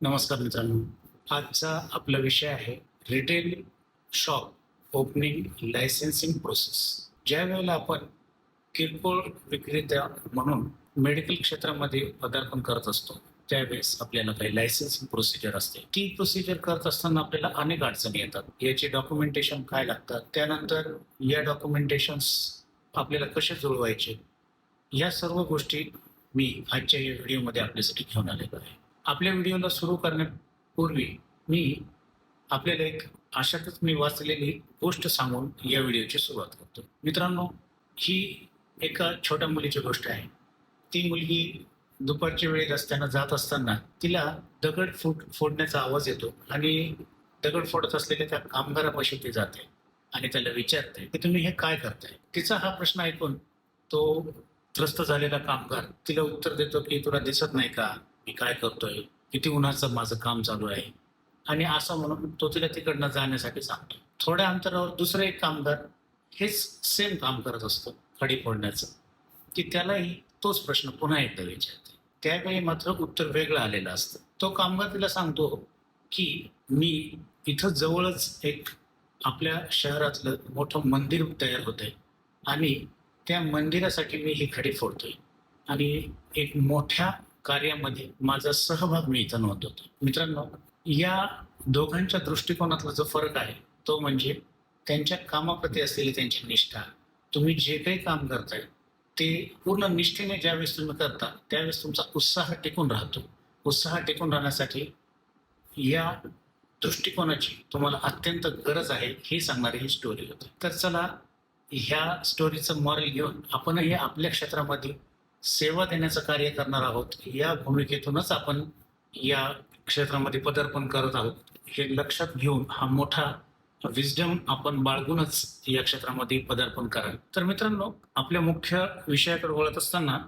नमस्कार मित्रांनो. आजचा आपला विषय आहे retail shop opening licensing process. ज्या वेळेला आपण किरकोळ विक्रेता म्हणून मेडिकल क्षेत्रामध्ये पदार्पण करत असतो त्यावेळेस आपल्याला काही लायसेन्सिंग प्रोसिजर असते. ती प्रोसिजर करत असताना आपल्याला अनेक अडचणी येतात. याचे डॉक्युमेंटेशन काय लागतात, त्यानंतर या डॉक्युमेंटेशन्स आपल्याला कसे जुळवायचे, या सर्व गोष्टी मी आजच्या या व्हिडिओमध्ये आपल्यासाठी घेऊन आलेलो आहे. आपल्या व्हिडिओला सुरू करण्यापूर्वी मी आपल्याला एक अशातच मी वाचलेली गोष्ट सांगून या व्हिडिओची सुरुवात करतो. मित्रांनो, ही एका छोट्या मुलीची गोष्ट आहे. ती मुलगी दुपारच्या वेळी रस्त्यानं जात असताना तिला दगड फोडण्याचा आवाज येतो आणि दगड फोडत असलेल्या त्या कामगारापाशी ती जाते आणि त्याला विचारते की तुम्ही हे काय करताय. तिचा हा प्रश्न ऐकून तो त्रस्त झालेला कामगार तिला उत्तर देतो की तुला दिसत नाही का मी काय करतोय, किती उन्हाचं माझं काम चालू आहे. आणि असं म्हणून तो तिला तिकडनं जाण्यासाठी सांगतो. थोड्या अंतरावर दुसरा एक कामगार हेच सेम काम करत असतो, खडी फोडण्याचं, की त्यालाही तोच प्रश्न पुन्हा एकदा विचारते. त्यावेळी मात्र उत्तर वेगळं आलेलं असतं. तो कामगार तिला सांगतो की मी इथं जवळच एक आपल्या शहरातलं मोठं मंदिर तयार होतंय आणि त्या मंदिरासाठी मी ही खडी फोडतोय आणि एक मोठ्या कार्यामध्ये माझा सहभाग मी इथं नोंदवतो. मित्रांनो, या दोघांच्या दृष्टिकोनातला जो फरक आहे तो म्हणजे त्यांच्या कामाप्रती असलेली त्यांची निष्ठा. तुम्ही जे काही काम करताय ते पूर्ण निष्ठेने ज्यावेळेस तुम्ही करता त्यावेळेस तुमचा उत्साह टिकून राहतो. उत्साह टिकून राहण्यासाठी या दृष्टिकोनाची तुम्हाला अत्यंत गरज आहे हे सांगणारी ही स्टोरी होती. तर चला, ह्या स्टोरीचं मॉरल घेऊन आपणही आपल्या क्षेत्रामध्ये सेवा देण्याचं कार्य करणार आहोत. या भूमिकेतूनच आपण या क्षेत्रामध्ये पदार्पण करत आहोत हे लक्षात घेऊन हा मोठा विजडम आपण बाळगूनच या क्षेत्रामध्ये पदार्पण कराल. तर मित्रांनो, आपल्या मुख्य विषयाकडे वळत असताना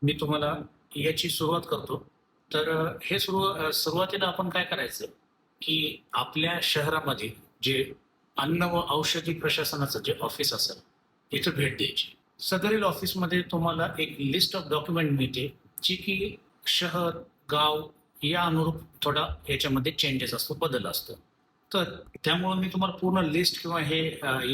मी तुम्हाला याची सुरुवात करतो. तर हे सुरुवातीला आपण काय करायचं की आपल्या शहरामध्ये जे अन्न व औषधी प्रशासनाचं जे ऑफिस असेल इथं भेट द्यायची. सदरील ऑफिसमध्ये तुम्हाला एक लिस्ट ऑफ डॉक्युमेंट मिळते जी की शहर गाव या अनुरूप थोडा याच्यामध्ये चेंजेस असतो, बदल असतो. तर त्यामुळे मी तुम्हाला पूर्ण लिस्ट किंवा हे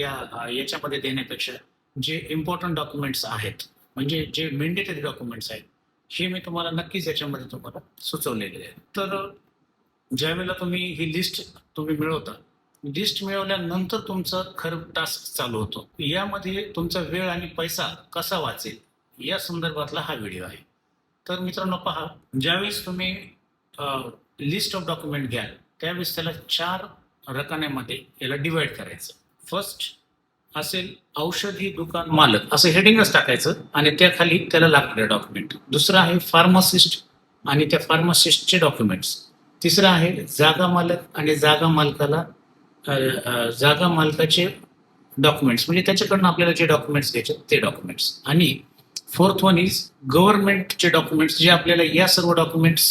याच्यामध्ये देण्यापेक्षा जे इम्पॉर्टंट डॉक्युमेंट्स आहेत म्हणजे जे मेंडेटरी डॉक्युमेंट्स आहेत हे मी तुम्हाला नक्कीच याच्यामध्ये तुम्हाला सुचवलेले आहे. तर ज्यावेळेला तुम्ही ही लिस्ट तुम्ही मिळवता, लिस्ट मिळवल्यानंतर तुमचं खरं टास्क चालू होतो. यामध्ये तुमचा वेळ आणि पैसा कसा वाचेल या संदर्भातला हा व्हिडिओ आहे. तर मित्रांनो पहा, ज्यावेळेस तुम्ही लिस्ट ऑफ डॉक्युमेंट घ्याल त्यावेळेस त्याला 4 रकान्यामध्ये याला डिवाइड करायचं. फर्स्ट असेल औषधी दुकान मालक असं हेडिंगच टाकायचं आणि त्याखाली त्याला लागणारे डॉक्युमेंट. दुसरं आहे फार्मासिस्ट आणि त्या फार्मासिस्टचे डॉक्युमेंट्स. तिसरं आहे जागा मालक आणि जागा मालकाचे डॉक्युमेंट्स म्हणजे त्याच्याकडनं आपल्याला जे डॉक्युमेंट्स घ्यायचे ते डॉक्युमेंट्स. आणि फोर्थ वन इज गव्हर्नमेंटचे डॉक्युमेंट्स जे आपल्याला या सर्व डॉक्युमेंट्स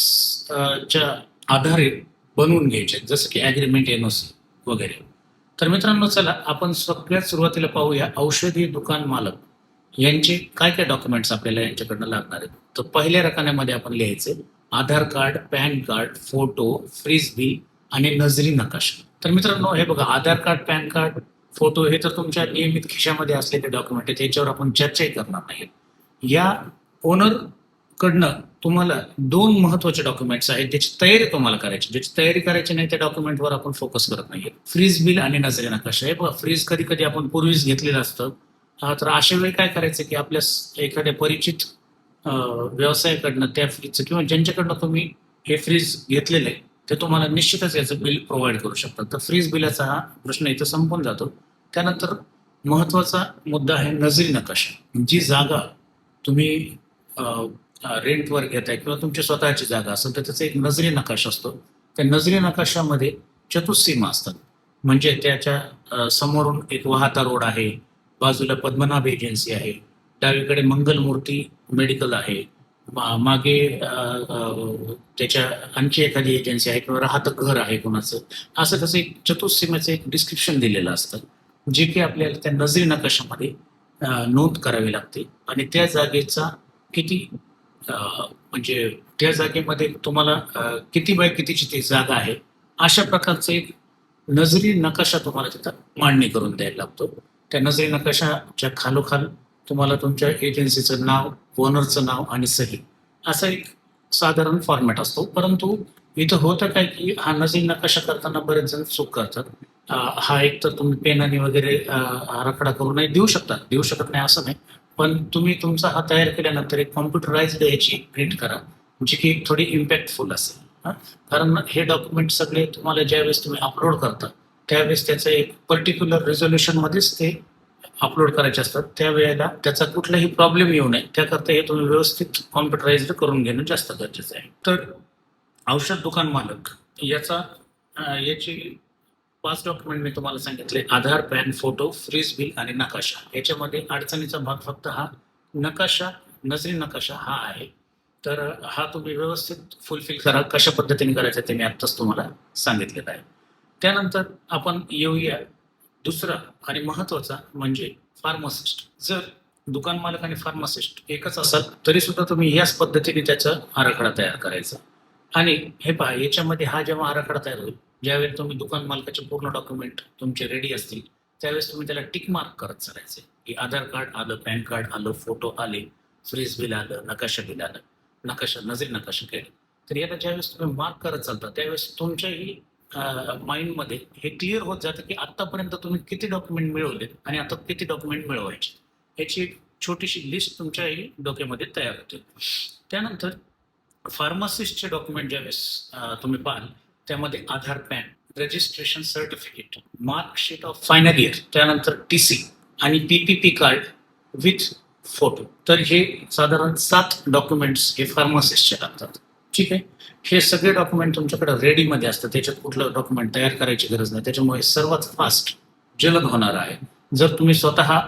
च्या आधारे बनवून घ्यायचे, जसं की ॲग्रीमेंट, एनओसी वगैरे. तर मित्रांनो, चला आपण सगळ्यात सुरुवातीला पाहूया औषधी दुकान मालक यांचे काय काय डॉक्युमेंट्स आपल्याला यांच्याकडनं लागणार आहेत. तर पहिल्या रकान्यामध्ये आपण लिहायचे Aadhaar card, PAN card, photo, fridge bill आणि नजरी नकाशा. तर मित्रांनो हे बघा, Aadhaar card, PAN card, photo हे तर तुमच्या नियमित खिशामध्ये असलेले डॉक्युमेंट आहेत, याच्यावर आपण चर्चाही करणार नाही. या ओनर कडनं तुम्हाला 2 महत्वाचे डॉक्युमेंट्स आहेत ज्याची तयारी तुम्हाला करायची. ज्याची तयारी करायची नाही त्या डॉक्युमेंटवर आपण फोकस करत नाहीये. फ्रीज बिल आणि नजरी नकाशा. हे बघा, फ्रीज कधी कधी आपण पूर्वीच घेतलेलं असतं. तर अशा वेळी काय करायचं की आपल्या एखाद्या परिचित व्यवसायाकडनं त्या फ्रीजचं किंवा ज्यांच्याकडनं तुम्ही हे फ्रीज घेतलेलं आहे ते तुम्हाला निश्चितच याचं बिल प्रोव्हाइड करू शकतात. तर फ्रीज बिलाचा हा प्रश्न इथं संपून जातो. त्यानंतर महत्वाचा मुद्दा आहे नजरी नकाशा. जी जागा तुम्ही रेंटवर घेताय किंवा तुमची स्वतःची जागा असेल तर त्याचा एक नजरी नकाशा असतो. त्या नजरी नकाशामध्ये चतुस्सीमा असतात. म्हणजे त्याच्या समोरून एक वाहता रोड आहे, बाजूला पद्मनाभ एजन्सी आहे, डावीकडे मंगलमूर्ती मेडिकल आहे, मागे त्याच्या आणखी एखादी एजन्सी आहे किंवा राहतं घर आहे कोणाचं. असं कसं एक चतुस्सीमेचं एक डिस्क्रिप्शन दिलेलं असतं जे की आपल्याला त्या नजरी नकाशामध्ये नोंद करावी लागते आणि त्या जागेचा किती म्हणजे त्या जागेमध्ये तुम्हाला किती बाय कितीची ती जागा आहे, अशा प्रकारचं एक नजरी नकाशा तुम्हाला तिथं मांडणी करून द्यायला लागतो. त्या नजरी नकाशाच्या खालोखाल तुम्हाला तुमच्या एजन्सीचं नाव, ओनरचं नाव आणि सही असा एक साधारण फॉर्मॅट असतो. परंतु इथं होतं काय, की हा नजरी नकाशा करताना बरेच जण चूक करतात. हा एक तर तुम्ही पेनाने वगैरे आराखडा करूनही देऊ शकता, देऊ शकत नाही असं नाही. पण तुम्ही तुमचा हा तयार केल्यानंतर एक कॉम्प्युटराइज्ड याची प्रिंट करा, जी की थोडी इम्पॅक्टफुल असेल. कारण हे डॉक्युमेंट सगळे तुम्हाला ज्यावेळेस तुम्ही अपलोड करता त्यावेळेस त्याचं एक पर्टिक्युलर रेझोल्युशनमध्येच ते अपलोड करायचे असतात. त्यावेळेला त्याचा कुठलाही प्रॉब्लेम येऊ नये त्याकरता हे तुम्ही व्यवस्थित कॉम्प्युटराइज्ड करून घेणं जास्त गरजेचं आहे. तर औषध दुकान मालक याची 5 डॉक्युमेंट मी तुम्हाला सांगितले: आधार, पॅन, फोटो, फ्रीज बिल आणि नकाशा. याच्यामध्ये अडचणीचा भाग फक्त हा नकाशा, नजरी नकाशा हा आहे. तर हा तुम्ही व्यवस्थित फुलफिल करा. कशा पद्धतीने करायचं ते मी आत्ताच तुम्हाला सांगितलेलं आहे. त्यानंतर आपण येऊया दुसरा आणि महत्वाचा म्हणजे फार्मासिस्ट. जर दुकान मालक आणि फार्मासिस्ट एकच असाल तरी सुद्धा तुम्ही याच पद्धतीने त्याचा आराखडा तयार करायचा. आणि हे पहा, याच्यामध्ये हा जेव्हा आराखडा तयार होईल, ज्यावेळेस तुम्ही दुकान मालकाचे पूर्ण डॉक्युमेंट तुमचे रेडी असतील त्यावेळेस तुम्ही त्याला टिक मार्क करत चालायचे, की आधार कार्ड आलं, पॅन कार्ड आलं, फोटो आले, फ्रीज बिल आलं, नकाशा बिल आलं, नकाशा नजरी नकाशा केलं. तर याला ज्यावेळेस तुम्ही मार्क करत चालता त्यावेळेस तुमच्याही माइंडमध्ये हे क्लिअर होत जातं, की आतापर्यंत तुम्ही किती डॉक्युमेंट मिळवले आणि आता किती डॉक्युमेंट मिळवायचे, याची एक छोटीशी लिस्ट तुमच्याही डोक्यामध्ये तयार होते. त्यानंतर फार्मासिस्टचे डॉक्युमेंट ज्यावेळेस तुम्ही पाहाल त्यामध्ये Aadhaar, PAN, registration certificate, marksheet of final year, त्यानंतर TC आणि PPP कार्ड विथ फोटो. तर हे साधारण 7 डॉक्युमेंट्स हे फार्मासिस्टचे लागतात. ठीक आहे. हे सगळे डॉक्युमेंट तुमच्याकडे रेडीमध्ये असतात, त्याच्यात कुठलं डॉक्युमेंट तयार करायची गरज नाही. त्याच्यामुळे सर्वात फास्ट जलद होणार आहे. जर तुम्ही स्वतः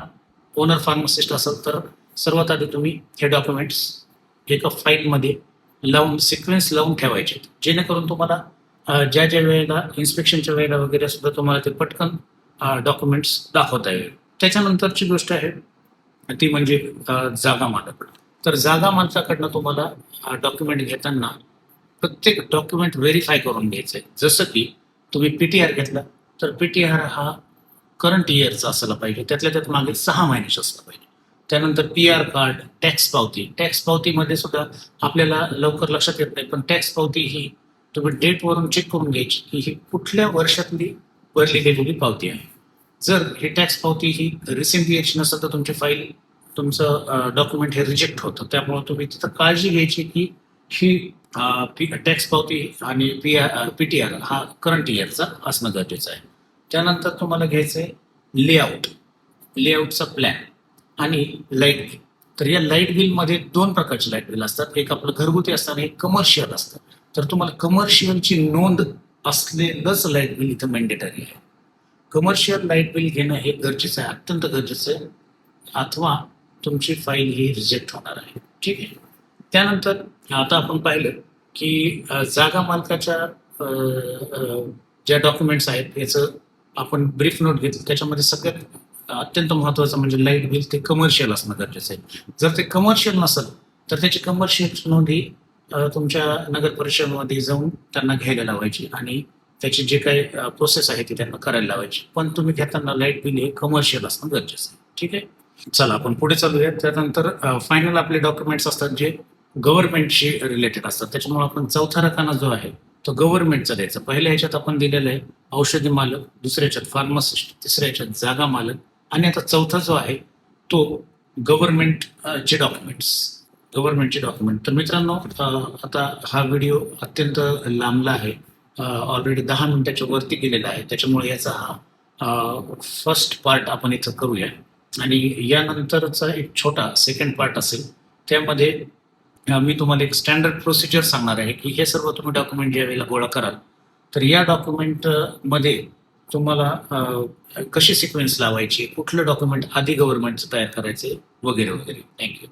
ओनर फार्मासिस्ट असाल तर सर्वात आधी तुम्ही हे डॉक्युमेंट्स एका फाईलमध्ये लावून सिक्वेन्स लावून ठेवायचे, जेणेकरून तुम्हाला ज्या ज्या वेळेला इन्स्पेक्शनच्या वेळेला वगैरे सुद्धा तुम्हाला ते पटकन डॉक्युमेंट्स दाखवता येईल. त्याच्यानंतरची गोष्ट आहे ती म्हणजे जागा मालक. तर जागा मालकाकडनं तुम्हाला डॉक्युमेंट घेताना प्रत्येक डॉक्युमेंट व्हेरीफाय करून घ्यायचं आहे. जसं की तुम्ही PTR घेतला तर PTR हा करंट इयरचा असला पाहिजे, त्यातल्या त्यात मागे 6 महिन्याचा असला पाहिजे. त्यानंतर PR कार्ड, टॅक्स पावती. टॅक्स पावतीमध्ये सुद्धा आपल्याला लवकर लक्षात येत नाही, पण टॅक्स पावती ही तुम्ही डेटवरून चेक करून घ्यायची की ही कुठल्या वर्षातली भरली गेलेली पावती आहे. जर ही टॅक्स पावती ही रिसेंटली याची नसेल तर तुमची फाईल, तुमचं डॉक्युमेंट हे रिजेक्ट होतं. त्यामुळे तुम्ही तिथं काळजी घ्यायची की ही टॅक्स पावती आणि PTR हा करंट इयरचा असणं गरजेचं आहे. त्यानंतर तुम्हाला घ्यायचं आहे लेआउटचा प्लॅन आणि लाईट बिल. तर या लाईट बिलमध्ये 2 प्रकारचे लाईट बिल असतात. एक आपलं घरगुती असतं आणि एक कमर्शियल असतं. तर तुम्हाला कमर्शियलची नोंद असलेलंच लाईट बिल इथं मॅन्डेटरी आहे. कमर्शियल लाईट बिल घेणं हे गरजेचं आहे, अत्यंत गरजेचं आहे, अथवा तुमची फाईल ही रिजेक्ट होणार आहे. ठीक आहे. त्यानंतर आता आपण पाहिलं की जागा मालकाच्या ज्या डॉक्युमेंट्स आहेत याचं आपण ब्रीफ नोट घेतली. त्याच्यामध्ये सगळ्यात अत्यंत महत्त्वाचं म्हणजे लाईट बिल ते कमर्शियल असणं गरजेचं आहे. जर ते कमर्शियल नसेल तर त्याची कमर्शियल नोंद ही तुमच्या नगर परिषदेमध्ये जाऊन त्यांना घ्यायला लावायची आणि त्याची जे काही प्रोसेस आहे ती त्यांना करायला लावायची. पण तुम्ही घेताना लाईट बिल हे कमर्शियल असणं गरजेचं आहे. ठीक आहे. चला आपण पुढे चालूया. त्यानंतर फायनल आपले डॉक्युमेंट्स असतात जे गव्हर्नमेंटशी रिलेटेड असतात. त्याच्यामुळे आपण चौथा रकाना जो आहे तो गव्हर्नमेंटचा द्यायचा. पहिल्या ह्याच्यात आपण दिलेलं आहे औषधी मालक, दुसऱ्या ह्याच्यात फार्मासिस्ट, तिसऱ्या ह्याच्यात जागा मालक आणि आता चौथा जो आहे तो गव्हर्नमेंटचे डॉक्युमेंट. तर मित्रांनो, आता हा व्हिडिओ अत्यंत लांबला आहे, ऑलरेडी 10 मिनिटाच्या वरती गेलेला आहे. त्याच्यामुळे याचा हा फर्स्ट पार्ट आपण इथं करूया आणि यानंतरचा एक छोटा सेकंड पार्ट असेल. त्यामध्ये मी तुम्हाला एक स्टँडर्ड प्रोसिजर सांगणार आहे की हे सर्व तुम्ही डॉक्युमेंट ज्या वेळेला गोळा कराल तर या डॉक्युमेंटमध्ये तुम्हाला कशी सिक्वेन्स लावायची, कुठलं डॉक्युमेंट आधी गव्हर्नमेंटचं तयार करायचे वगैरे वगैरे. थँक्यू.